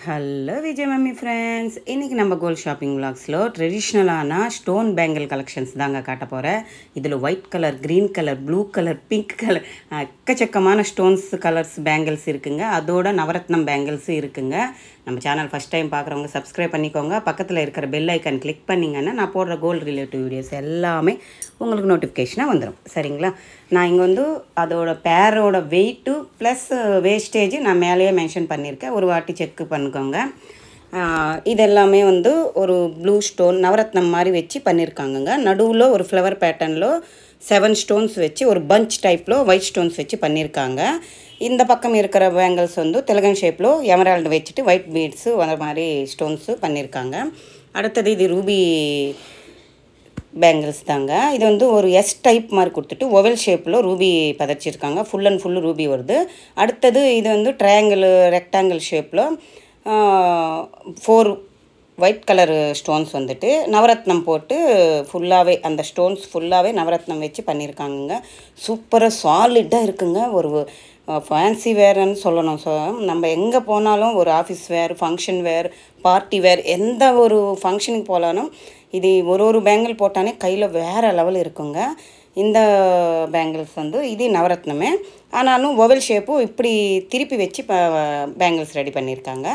Hello Vijay mummy friends, இன்றைக்கி நம்ம gold shopping விலாக்ஸில் ட்ரெடிஷ்னலான ஸ்டோன் பேங்கிள் கலெக்ஷன்ஸ் தாங்க காட்ட போகிறேன். இதில் white colour, green colour, blue colour, pink colour எக்கச்சக்கமான ஸ்டோன்ஸ் கலர்ஸ் பேங்கிள்ஸ் இருக்குங்க. அதோட நவரத்னம் பேங்கிள்ஸும் இருக்குங்க. நம்ம சேனல் ஃபஸ்ட் டைம் பார்க்குறவங்க சப்ஸ்கிரைப் பண்ணிக்கோங்க. பக்கத்தில் இருக்கிற பெல் ஐக்கன் கிளிக் பண்ணிங்கன்னா நான் போடுற கோல்டு ரிலேட்டிவ் வீடியோஸ் எல்லாமே உங்களுக்கு நோட்டிஃபிகேஷனாக வந்துடும். சரிங்களா? நான் இங்கே அதோட பேரோட வெயிட்டு ப்ளஸ் வேஸ்டேஜ் நான் மேலேயே மென்ஷன் பண்ணியிருக்கேன். ஒரு வாட்டி செக் பண்ணிக்கோங்க. இது எல்லாமே ஒரு ப்ளூ ஸ்டோன் நவரத்னம் மாதிரி வச்சு பண்ணியிருக்காங்கங்க. நடுவில் ஒரு ஃப்ளவர் பேட்டர்னில் 7 ஸ்டோன்ஸ் வச்சு ஒரு பஞ்ச் டைப்பில் ஒயிட் ஸ்டோன்ஸ் வச்சு பண்ணியிருக்காங்க. இந்த பக்கம் இருக்கிற பேங்கிள்ஸ் திலகன் ஷேப்பில் எமரால்டு வச்சுட்டு ஒயிட் பீட்ஸு வர மாதிரி ஸ்டோன்ஸு பண்ணியிருக்காங்க. அடுத்தது இது ரூபி பேங்கிள்ஸ் தாங்க. இது ஒரு எஸ் டைப் மாதிரி கொடுத்துட்டு ஓவல் ஷேப்பில் ரூபி பதச்சிருக்காங்க. ஃபுல் அண்ட் ஃபுல் ரூபி வருது. அடுத்தது இது ட்ரையாங்கிள் ரெக்டாங்கிள் ஷேப்பில் 4 ஒயிட் கலர் ஸ்டோன்ஸ் நவரத்னம் போட்டு ஃபுல்லாகவே அந்த ஸ்டோன்ஸ் ஃபுல்லாகவே நவரத்னம் வச்சு பண்ணியிருக்காங்க. சூப்பராக சாலிட்டாக இருக்குங்க. ஒரு ஃபேன்சி வேர்னு சொல்லணும். ஸோ நம்ம எங்கே போனாலும் ஒரு ஆஃபீஸ் வேர், ஃபங்க்ஷன் வேர், பார்ட்டி வேர், எந்த ஒரு ஃபங்க்ஷனுக்கு போகலாலும் இது ஒரு பேங்கிள் போட்டானே கையில் வேறு லெவல் இருக்குங்க. இந்த பேங்கிள்ஸ் இது நவரத்னமே, ஆனாலும் ஓவல் ஷேப்பும் இப்படி திருப்பி வச்சு பேங்கிள்ஸ் ரெடி பண்ணியிருக்காங்க.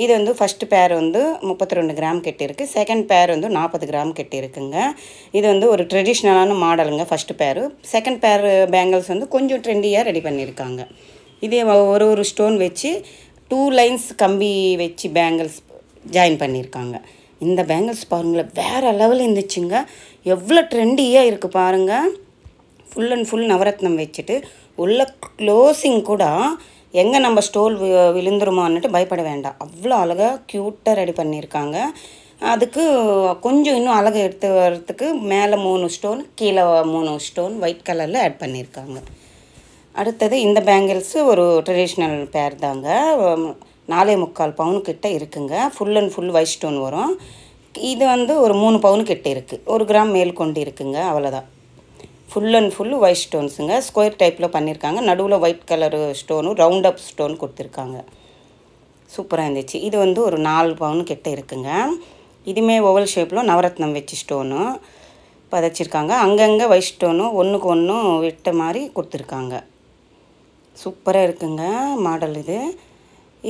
இது ஃபஸ்ட்டு பேர் 32 கிராம் கெட்டிருக்கு. செகண்ட் பேர் 40 கிராம் கெட்டிருக்குங்க. இது ஒரு ட்ரெடிஷ்னலான மாடலுங்க ஃபஸ்ட்டு பேரு. செகண்ட் பேர் பேங்கிள்ஸ் கொஞ்சம் ட்ரெண்டியாக ரெடி பண்ணியிருக்காங்க. இதே ஒரு ஸ்டோன் வச்சு 2 லைன்ஸ் கம்பி வச்சு பேங்கிள்ஸ் ஜாயின் பண்ணியிருக்காங்க. இந்த பேங்கிள்ஸ் பாருங்களேன், வேறு லெவல் இருந்துச்சுங்க. எவ்வளோ ட்ரெண்டியாக இருக்குது பாருங்கள். ஃபுல் அண்ட் ஃபுல் நவரத்னம் வச்சுட்டு உள்ள க்ளோஸிங் கூட எங்கே நம்ம ஸ்டோல் விழுந்துருமான்னுட்டு பயப்பட வேண்டாம். அவ்வளோ அழகாக க்யூட்டாக ரெடி பண்ணியிருக்காங்க. அதுக்கு கொஞ்சம் இன்னும் அழகாக எடுத்து வர்றதுக்கு மேலே 3 ஸ்டோன், கீழே 3 ஸ்டோன் ஒயிட் கலரில் ஆட் பண்ணியிருக்காங்க. அடுத்தது இந்த பேங்கிள்ஸு ஒரு ட்ரெடிஷ்னல் பேர் தாங்க. 4.25 பவுனுக்கிட்ட இருக்குங்க. Full and full white stone வரும். இது ஒரு 3 பவுனுக்கிட்ட இருக்குது. 1 கிராம் மேல் கொண்டு இருக்குங்க. அவ்வளோதான். ஃபுல் அண்ட் ஃபுல் ஒயிட் ஸ்டோன்ஸுங்க. ஸ்கொயர் டைப்பில் பண்ணியிருக்காங்க. நடுவில் ஒயிட் கலரு ஸ்டோனும் ரவுண்ட் அப் ஸ்டோன் கொடுத்துருக்காங்க. சூப்பராக இருந்துச்சு. இது ஒரு 4 பவுனுக்கிட்ட இருக்குங்க. இதுவுமே ஓவல் ஷேப்பில் நவரத்னம் வச்சு ஸ்டோனு பதச்சிருக்காங்க. அங்கங்கே ஒயிட் ஸ்டோனும் ஒன்றுக்கு ஒன்றும் விட்ட மாதிரி கொடுத்துருக்காங்க. சூப்பராக இருக்குங்க மாடல் இது.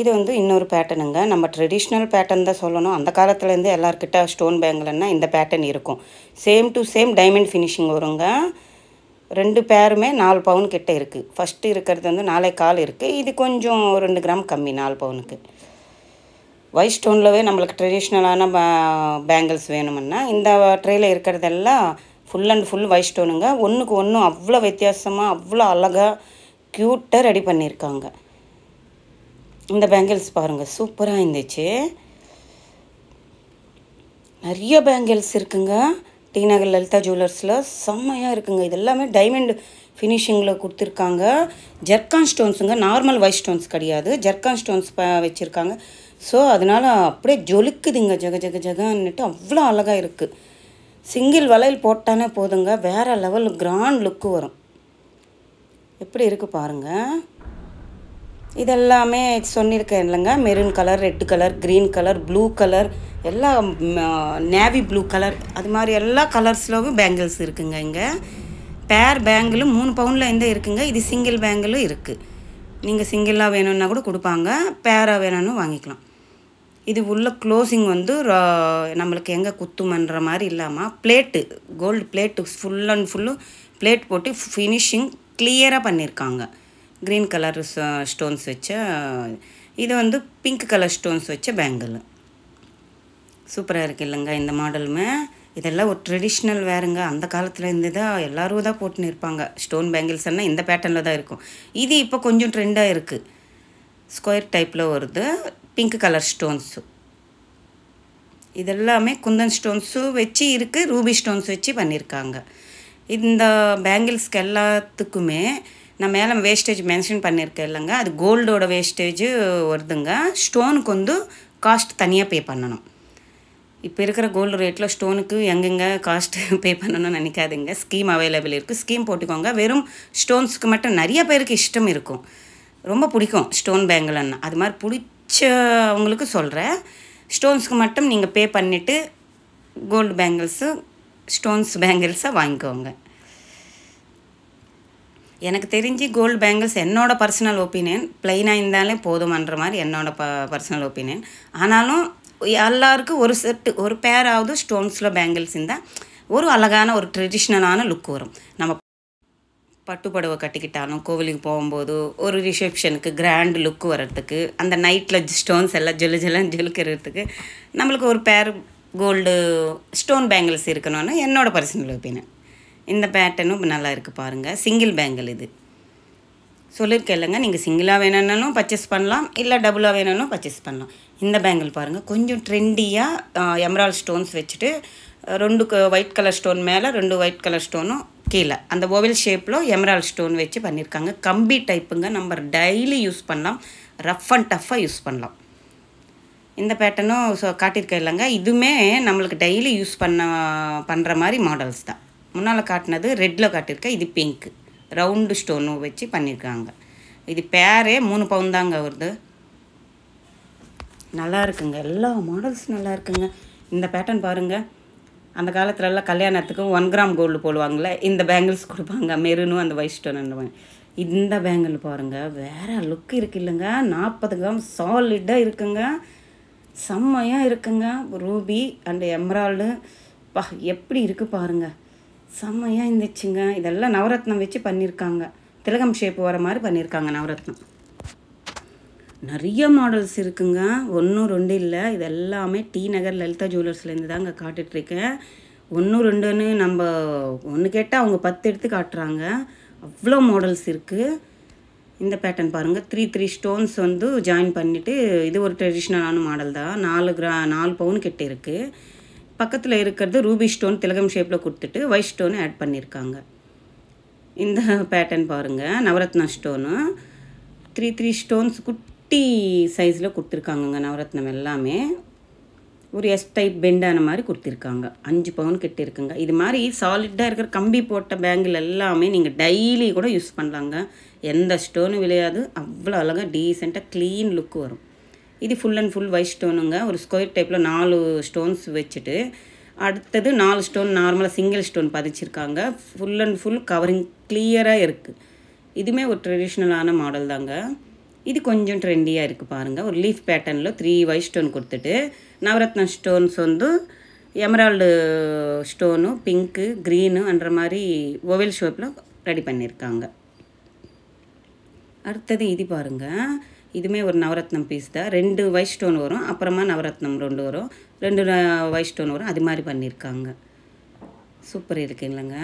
இது இன்னொரு பேட்டர்னுங்க. நம்ம ட்ரெடிஷ்னல் பேட்டர்ன் தான் சொல்லணும். அந்த காலத்துலேருந்து எல்லாருக்கிட்ட ஸ்டோன் பேங்கிள்னா இந்த பேட்டர்ன் இருக்கும். Same to same diamond finishing வருங்க. 2 பேருமே 4 பவுன் கிட்ட இருக்குது. ஃபஸ்ட்டு இருக்கிறது 4.25 இருக்குது. இது கொஞ்சம் 2 கிராம் கம்மி 4 பவுனுக்கு. ஒயிட் ஸ்டோன்லவே நம்மளுக்கு ட்ரெடிஷ்னலான பேங்கிள்ஸ் வேணுமுன்னா இந்த ட்ரேயில் இருக்கிறதெல்லாம் ஃபுல் அண்ட் ஃபுல் ஒயிட் ஸ்டோனுங்க. ஒன்றுக்கு ஒன்று அவ்வளோ வித்தியாசமாக அவ்வளோ அழகாக க்யூட்டாக ரெடி பண்ணியிருக்காங்க. இந்த பேங்கிள்ஸ் பாருங்கள், சூப்பராக இருந்துச்சு. நிறைய பேங்கிள்ஸ் இருக்குங்க. டி நகர் லலிதா ஜுவல்லர்ஸில் செம்மையாக இருக்குங்க. இது எல்லாமே டைமண்ட் ஃபினிஷிங்கில் கொடுத்துருக்காங்க. ஜர்கான் ஸ்டோன்ஸுங்க. நார்மல் ஒயிட் ஸ்டோன்ஸ் கிடையாது, ஜர்கான் ஸ்டோன்ஸ் வச்சுருக்காங்க. ஸோ அதனால் அப்படியே ஜொலிக்குதுங்க, ஜக ஜக ஜகான்னுட்டு அவ்வளோ அழகாக இருக்குது. சிங்கிள் வளையல் போட்டானே போதுங்க, வேறு லெவல் கிராண்ட் லுக்கு வரும். எப்படி இருக்குது பாருங்கள். இதெல்லாமே சொல்லியிருக்கேன் இல்லைங்க. Maroon colour, red colour, green colour, blue colour, எல்லாம் நேவி ப்ளூ கலர், அது மாதிரி எல்லா கலர்ஸ்லும் பேங்கிள்ஸ் இருக்குங்க. இங்கே பேர் பேங்கிளும் 3 பவுனில் இருக்குங்க. இது சிங்கிள் பேங்கிளும் இருக்குது. நீங்கள் சிங்கிளாக வேணும்னா கூட கொடுப்பாங்க, பேராக வேணும்னு வாங்கிக்கலாம். இது உள்ள க்ளோசிங் நம்மளுக்கு எங்கே குத்துமன்ற மாதிரி இல்லாமல் plate, gold plate full and full plate போட்டு ஃபினிஷிங் கிளியராக பண்ணியிருக்காங்க. க்ரீன் கலர் ஸ்டோன்ஸ் வச்ச இது பிங்க் கலர் ஸ்டோன்ஸ் வச்ச பேங்கிள். சூப்பராக இருக்குது இல்லைங்க இந்த மாடலுமே. இதெல்லாம் ஒரு ட்ரெடிஷ்னல் வேறுங்க. அந்த காலத்தில் இருந்து தான் எல்லோரும் தான் போட்டுன்னு இருப்பாங்க. ஸ்டோன் பேங்கிள்ஸ்னால் இந்த பேட்டர்னில் தான் இருக்கும். இது இப்போ கொஞ்சம் ட்ரெண்டாக இருக்குது. ஸ்கொயர் டைப்பில் வருது. பிங்க் கலர் ஸ்டோன்ஸு இதெல்லாமே குந்தன் ஸ்டோன்ஸு வச்சு இருக்குது, ரூபி ஸ்டோன்ஸ் வச்சு பண்ணியிருக்காங்க. இந்த பேங்கிள்ஸ்க்கு எல்லாத்துக்குமே நான் மேலே வேஸ்டேஜ் மென்ஷன் பண்ணியிருக்கேன் இல்லைங்க, அது கோல்டோட வேஸ்டேஜு வருதுங்க. ஸ்டோனுக்கு காஸ்ட் தனியாக பே பண்ணணும். இப்போ இருக்கிற கோல்டு ரேட்டில் ஸ்டோனுக்கு எங்கெங்கே காஸ்ட்டு பே பண்ணணும்னு நினைக்காதுங்க. ஸ்கீம் அவைலபிள் இருக்குது, ஸ்கீம் போட்டுக்கோங்க. வெறும் ஸ்டோன்ஸுக்கு மட்டும் நிறைய பேருக்கு இஷ்டம் இருக்கும். ரொம்ப பிடிக்கும் ஸ்டோன் பேங்கிள்னா. அது மாதிரி வச்சவங்களுக்கு சொல்கிறேன். ஸ்டோன்ஸ்க்கு மட்டும் நீங்கள் பே பண்ணிவிட்டு கோல்டு பேங்கிள்ஸு ஸ்டோன்ஸ் பேங்கிள்ஸை வாங்கிக்கோங்க. எனக்கு தெரிஞ்சு கோல்டு பேங்கிள்ஸ் என்னோடய பர்சனல் ஒப்பீனியன் ப்ளைனாக இருந்தாலே போதுமன்ற மாதிரி என்னோடய பர்சனல் ஒப்பீனியன். ஆனாலும் எல்லாருக்கும் ஒரு செட்டு ஒரு பேராவது ஸ்டோன்ஸில் பேங்கிள்ஸ் இருந்தால் ஒரு அழகான ஒரு ட்ரெடிஷ்னலான லுக் வரும். நம்ம பட்டு புடவை கட்டிக்கிட்டாலும் கோவிலுக்கு போகும்போது ஒரு ரிசப்ஷனுக்கு கிராண்ட் லுக் வர்றதுக்கு அந்த நைட்டில் ஸ்டோன்ஸ் எல்லாம் ஜொலுஜெல்லாம் ஜொலுக்கிறதுக்கு நம்மளுக்கு ஒரு பேர் கோல்டு ஸ்டோன் பேங்கிள்ஸ் இருக்கணும்னு என்னோடய பர்சனல் ஒப்பீனியன். இந்த பேட்டர்னும் நல்லா இருக்குது பாருங்கள். சிங்கிள் பேங்கிள் இது சொல்லியிருக்கேன் இல்லைங்க. நீங்கள் சிங்கிளாக வேணும்னாலும் பர்ச்சேஸ் பண்ணலாம், இல்லை டபுளாக வேணும்னாலும் பர்ச்சேஸ் பண்ணலாம். இந்த பேங்கிள் பாருங்கள், கொஞ்சம் ட்ரெண்டியாக எமரால்ட் ஸ்டோன்ஸ் வச்சுட்டு 2 ஒயிட் கலர் ஸ்டோன் மேலே 2 ஒயிட் கலர் ஸ்டோனும் கீழே அந்த ஓவல் ஷேப்பில் எமரால்ட் ஸ்டோன் வச்சு பண்ணியிருக்காங்க. கம்பி டைப்புங்க. நம்ம டெய்லி யூஸ் பண்ணலாம், ரஃப் அண்ட் டஃப்பாக யூஸ் பண்ணலாம். இந்த பேட்டர்னும் காட்டியிருக்கேன் இல்லைங்க. இதுவுமே நம்மளுக்கு டெய்லி யூஸ் பண்ணுற மாதிரி மாடல்ஸ் தான். முன்னால் காட்டினது ரெட்டில் காட்டியிருக்கேன், இது பிங்க்கு ரவுண்டு ஸ்டோனும் வச்சு பண்ணியிருக்காங்க. இது பேரே 3 பவுன் தாங்க வருது. நல்லா இருக்குங்க, எல்லா மாடல்ஸ் நல்லா இருக்குங்க. இந்த பேட்டர்ன் பாருங்கள். அந்த காலத்துலலாம் கல்யாணத்துக்கு 1 கிராம் கோல்டு போடுவாங்களே, இந்த பேங்கிள்ஸ் கொடுப்பாங்க. மெரூனும் அந்த ஒயிட் ஸ்டோன் அந்த மாதிரி. இந்த பேங்கிள் பாருங்கள், வேறு லுக் இருக்குது இல்லைங்க. 40 கிராம் சாலிடாக இருக்குங்க, செம்மையாக இருக்குங்க. ரூபி அண்டு எம்ரால்டு எப்படி இருக்குது பாருங்கள், செம்மையாக இருந்துச்சுங்க. இதெல்லாம் நவரத்னம் வச்சு பண்ணியிருக்காங்க. திலகம் ஷேப் வர மாதிரி பண்ணியிருக்காங்க நவரத்னம். நிறைய மாடல்ஸ் இருக்குங்க, 1 2 இல்லை. இது எல்லாமே டி நகர் லலிதா ஜுவல்லர்ஸ்லேருந்து தாங்க காட்டுட்ருக்கேன். 1 2ன்னு நம்ம ஒன்று கேட்டால் அவங்க 10 எடுத்து காட்டுறாங்க. அவ்வளோ மாடல்ஸ் இருக்குது. இந்த பேட்டர்ன் பாருங்கள், 3 ஸ்டோன்ஸ் வந்து ஜாயின் பண்ணிவிட்டு இது ஒரு ட்ரெடிஷ்னலான மாடல் தான். 4 பவுன் கிட்ட இருக்குது. பக்கத்தில் இருக்கிறது ரூபி ஸ்டோன் திலகம் ஷேப்பில் கொடுத்துட்டு ஒயிட் ஸ்டோனு ஆட் பண்ணியிருக்காங்க. இந்த பேட்டர்ன் பாருங்கள், நவரத்னா ஸ்டோனு 3 ஸ்டோன்ஸ் குட்டி சைஸில் கொடுத்துருக்காங்கங்க. நவரத்னம் எல்லாமே ஒரு எஸ் டைப் பெண்டான மாதிரி கொடுத்துருக்காங்க. 5 பவுன் கிட்ட இருக்குங்க. இது மாதிரி சாலிட்டாக இருக்கிற கம்பி போட்ட பேங்கிள் எல்லாமே நீங்கள் டெய்லி கூட யூஸ் பண்ணலாங்க. எந்த ஸ்டோனும் விளையாது, அவ்வளோ அழகாக டீசெண்டாக க்ளீன் லுக் வரும். இது ஃபுல் அண்ட் ஃபுல் ஒயிட் ஸ்டோனுங்க. ஒரு ஸ்கொயர் டைப்பில் 4 ஸ்டோன்ஸ் வச்சுட்டு அடுத்தது 4 ஸ்டோன் நார்மலாக சிங்கிள் ஸ்டோன் பதிச்சிருக்காங்க. ஃபுல் அண்ட் ஃபுல் கவரிங் கிளியராக இருக்குது. இதுவுமே ஒரு ட்ரெடிஷ்னலான மாடல் தாங்க. இது கொஞ்சம் ட்ரெண்டியாக இருக்குது பாருங்கள். ஒரு லீஃப் பேட்டர்னில் 3 ஒயிட் ஸ்டோன் கொடுத்துட்டு நவரத்ன ஸ்டோன்ஸ் வந்து எமரால்டு ஸ்டோனு பிங்க்கு க்ரீனு என்ற மாதிரி ஓவல் ஷேப்பில் ரெடி பண்ணியிருக்காங்க. அடுத்தது இது பாருங்கள், இதுவுமே ஒரு நவரத்னம் பீஸ் தான். 2 ஒயிட் ஸ்டோன் வரும், அப்புறமா நவரத்னம் 2 வரும், 2 ஒயிட் ஸ்டோன் வரும். அது மாதிரி பண்ணியிருக்காங்க. சூப்பர் இருக்குது இல்லைங்க.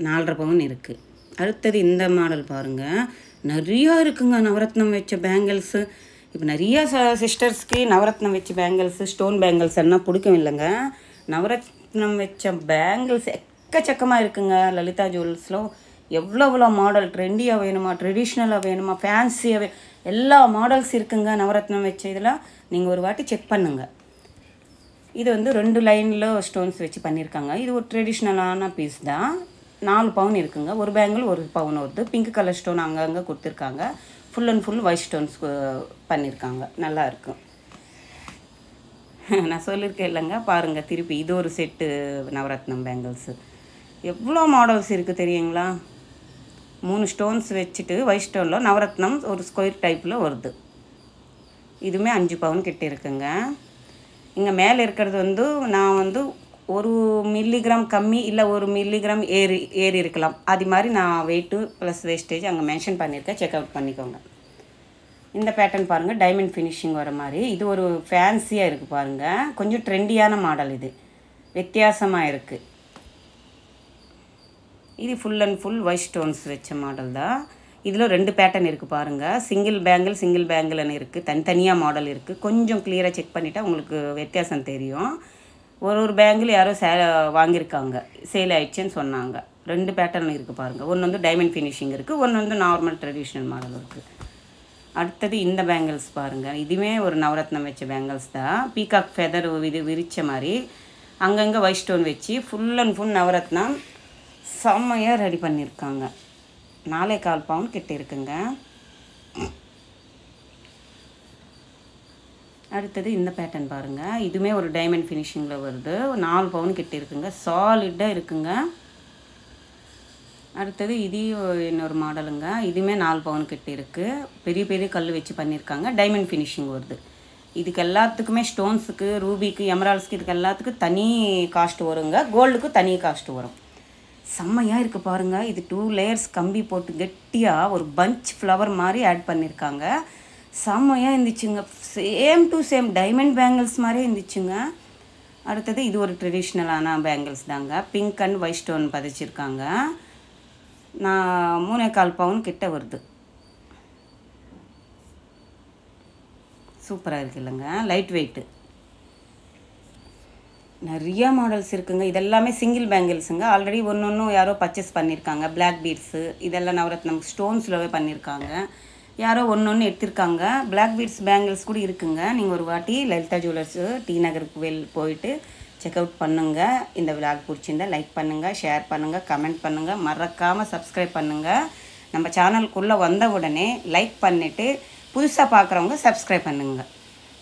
4.5 பவுன் இருக்குது. அடுத்தது இந்த மாடல் பாருங்கள், நிறையா இருக்குங்க நவரத்னம் வச்ச பேங்கிள்ஸு. இப்போ நிறையா சிஸ்டர்ஸ்க்கு நவரத்னம் வச்ச பேங்கிள்ஸு ஸ்டோன் பேங்கிள்ஸ் எல்லாம் பிடிக்கும் இல்லைங்க. நவரத்னம் வச்ச பேங்கிள்ஸ் எக்கச்சக்கமாக இருக்குங்க லலிதா ஜுவல்ஸில். எவ்வளோ மாடல் ட்ரெண்டியாக வேணுமா, ட்ரெடிஷ்னலாக வேணுமா, ஃபேன்சியாக எல்லா மாடல்ஸ் இருக்குங்க நவரத்னம் வச்ச. இதில் நீங்கள் ஒரு வாட்டி செக் பண்ணுங்கள். இது வந்து 2 லைனில் ஸ்டோன்ஸ் வச்சு பண்ணியிருக்காங்க. இது ஒரு ட்ரெடிஷ்னலான பீஸ் தான். 4 பவுன் இருக்குங்க. ஒரு பேங்கிள் 1 பவுன் வருது. பிங்க் கலர் ஸ்டோன் அங்கங்கே கொடுத்துருக்காங்க. Full and full white stones பண்ணியிருக்காங்க. நல்லா இருக்கும். நான் சொல்லியிருக்கேன் இல்லைங்க, பாருங்கள் திருப்பி இது ஒரு செட்டு நவரத்னம் பேங்கிள்ஸு. எவ்வளோ மாடல்ஸ் இருக்குது தெரியுங்களா. 3 ஸ்டோன்ஸ் வச்சுட்டு ஒயிட் ஸ்டோனில் நவரத்னம் ஒரு ஸ்கொயர் டைப்பில் வருது. இதுவுமே 5 பவுன் கிட்ட இருக்குங்க. இங்கே மேலே இருக்கிறது வந்து நான் வந்து 1 மில்லிகிராம் கம்மி இல்லை 1 மில்லிகிராம் ஏறி இருக்கலாம். அது மாதிரி நான் வெயிட்டு ப்ளஸ் வேஸ்டேஜ் அங்கே மென்ஷன் பண்ணியிருக்கேன், செக் அவுட் பண்ணிக்கோங்க. இந்த பேட்டர்ன் பாருங்கள், டைமண்ட் ஃபினிஷிங் வர மாதிரி. இது ஒரு ஃபேன்சியாக இருக்குது பாருங்கள். கொஞ்சம் ட்ரெண்டியான மாடல், இது வித்தியாசமாக இருக்குது. இது full and full white stones வச்ச மாடல் தான். இதில் 2 பேட்டர்ன் இருக்குது பாருங்கள். சிங்கிள் பேங்கிள்னு இருக்குது, தனித்தனியாக மாடல் இருக்குது. கொஞ்சம் கிளியராக செக் பண்ணிவிட்டால் உங்களுக்கு வித்தியாசம் தெரியும். ஒரு பேங்கிள் யாரோ வாங்கியிருக்காங்க, சேல் ஆயிடுச்சுன்னு சொன்னாங்க. 2 பேட்டர்ன் இருக்குது பாருங்கள். ஒன்று வந்து டைமண்ட் ஃபினிஷிங் இருக்குது, ஒன்று வந்து நார்மல் ட்ரெடிஷ்னல் மாடல் இருக்குது. அடுத்தது இந்த பேங்கிள்ஸ் பாருங்கள். இதுவே ஒரு நவரத்னம் வச்ச பேங்கிள்ஸ் தான். பீகாக் ஃபெதர் விரித்த மாதிரி அங்கங்கே ஒயிட் ஸ்டோன் வச்சு ஃபுல் அண்ட் ஃபுல் நவரத்னம் செம்மையாக ரெடி பண்ணியிருக்காங்க. 4.25 பவுன் கிட்ட இருக்குங்க. அடுத்தது இந்த பேட்டர்ன் பாருங்கள். இதுவுமே ஒரு டைமண்ட் ஃபினிஷிங்கில் வருது. 4 பவுன் கிட்ட இருக்குங்க. சாலிடாக இருக்குங்க. அடுத்தது இது இன்னொரு மாடலுங்க. இதுவுமே 4 பவுன் கிட்ட இருக்குது. பெரிய பெரிய கல் வச்சு பண்ணியிருக்காங்க. டைமண்ட் ஃபினிஷிங் வருது. இதுக்கு எல்லாத்துக்குமே ஸ்டோன்ஸுக்கு, ரூபிக்கு, எமரால்ஸ்க்கு இதுக்கு எல்லாத்துக்கும் தனி காஸ்ட் வருங்க. கோல்டுக்கு தனி காஸ்ட் வரும். செம்மையாக இருக்குது பாருங்கள். இது 2 லேயர்ஸ் கம்பி போட்டு கெட்டியாக ஒரு பஞ்ச் ஃப்ளவர் மாதிரி ஆட் பண்ணியிருக்காங்க. செம்மையாக இருந்துச்சுங்க. Same to same diamond bangles மாதிரியே இருந்துச்சுங்க. அடுத்தது இது ஒரு ட்ரெடிஷ்னலான பேங்கிள்ஸ் தாங்க. பிங்க் அண்ட் ஒயிட் ஸ்டோன் பதிச்சிருக்காங்க. நான் 3.25 பவுன் கிட்ட வருது. சூப்பராக இருக்குது இல்லைங்க. Light weight. நிறையா மாடல்ஸ் இருக்குங்க. இதெல்லாமே சிங்கிள் பேங்கிள்ஸுங்க. ஆல்ரெடி ஒன்று யாரோ பர்ச்சேஸ் பண்ணியிருக்காங்க. பிளாக் பீட்ஸு இதெல்லாம் நவரத்னம் ஸ்டோன்ஸ்லவே பண்ணியிருக்காங்க. யாரோ ஒன்று எடுத்திருக்காங்க. பிளாக் பீட்ஸ் பேங்கிள்ஸ் கூட இருக்குங்க. நீங்கள் ஒரு வாட்டி லலிதா ஜுவல்லர்ஸு டி நகருக்கு போயிட்டு செக் அவுட் பண்ணுங்கள். இந்த விளாக் பிடிச்சிருந்தா லைக் பண்ணுங்கள், ஷேர் பண்ணுங்கள், கமெண்ட் பண்ணுங்கள். மறக்காமல் சப்ஸ்கிரைப் பண்ணுங்கள். நம்ம சேனலுக்குள்ளே வந்த உடனே லைக் பண்ணிவிட்டு புதுசாக பார்க்குறவங்க சப்ஸ்கிரைப் பண்ணுங்கள்.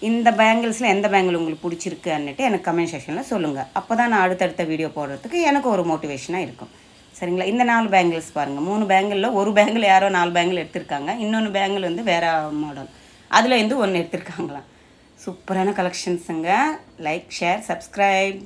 இந்த பேங்கிள்ஸில் எந்த பேங்கிள் உங்களுக்கு பிடிச்சிருக்குன்னுட்டு எனக்கு கமெண்ட் செக்ஷனில் சொல்லுங்கள். அப்போ தான் நான் அடுத்தடுத்த வீடியோ போடுறதுக்கு எனக்கு ஒரு மோட்டிவேஷனாக இருக்கும். சரிங்களா? இந்த 4 பேங்கிள்ஸ் பாருங்கள். 3 பேங்கிளில் ஒரு பேங்கிள் யாரோ 4 பேங்கிள் எடுத்திருக்காங்க. இன்னொன்று பேங்கிள் வந்து வேறு மாடல். அதில் வந்து 1 எடுத்திருக்காங்களாம். சூப்பரான கலெக்ஷன்ஸுங்க. Like, share, subscribe.